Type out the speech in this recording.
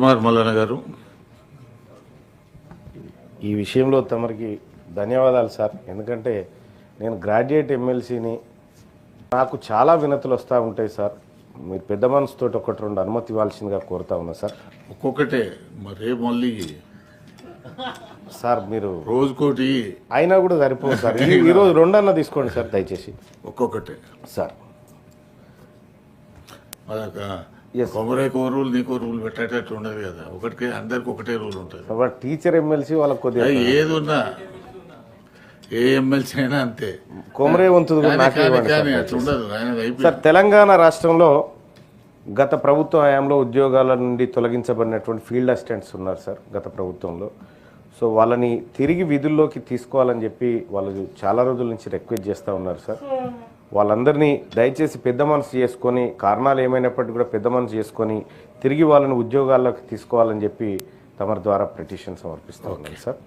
కుమార్ మల్లన్న గారు. ఈ విషయంలో తమరికి ధన్యవాదాలు సార్. ఎందుకంటే నేను గ్రాడ్యుయేట్ ఎమ్మెల్సీని, నాకు చాలా వినతులు వస్తూ ఉంటాయి సార్. మీరు పెద్ద మనసుతో ఒకటి రెండు అనుమతి ఇవ్వాల్సిందిగా కోరుతా ఉన్నా సార్. ఒక్కొక్కటే మరే మళ్ళీ సార్ మీరు రోజుకోటి అయినా కూడా సరిపోదు సార్. ఈరోజు రెండన్న తీసుకోండి సార్ దయచేసి. ఒక్కొక్కటే సార్ కొమరేకో రూల్ నీకో రూల్ పెట్టేటట్టు ఉండదు కదా. ఒకటికే అందరికి ఒకటే రూల్ ఉంటుంది. టీచర్ ఎమ్మెల్సీ వాళ్ళకి కొద్దిగా ఏది ఉన్నా ఏ ఎమ్మెల్సీ అయినా అంతే. కొమరే వంతు ఉండదు సార్. తెలంగాణ రాష్ట్రంలో గత ప్రభుత్వ హయాంలో ఉద్యోగాల నుండి తొలగించబడినటువంటి ఫీల్డ్ అసిస్టెంట్స్ ఉన్నారు సార్ గత ప్రభుత్వంలో. సో వాళ్ళని తిరిగి విధుల్లోకి తీసుకోవాలని చెప్పి వాళ్ళు చాలా రోజుల నుంచి రిక్వెస్ట్ చేస్తూ ఉన్నారు సార్. వాళ్ళందరినీ దయచేసి పెద్ద మనసు చేసుకొని, కారణాలు ఏమైనప్పటికీ కూడా పెద్ద మనసు చేసుకొని తిరిగి వాళ్ళని ఉద్యోగాల్లోకి తీసుకోవాలని చెప్పి తమ ద్వారా పిటిషన్ సమర్పిస్తూ ఉన్నారు సార్.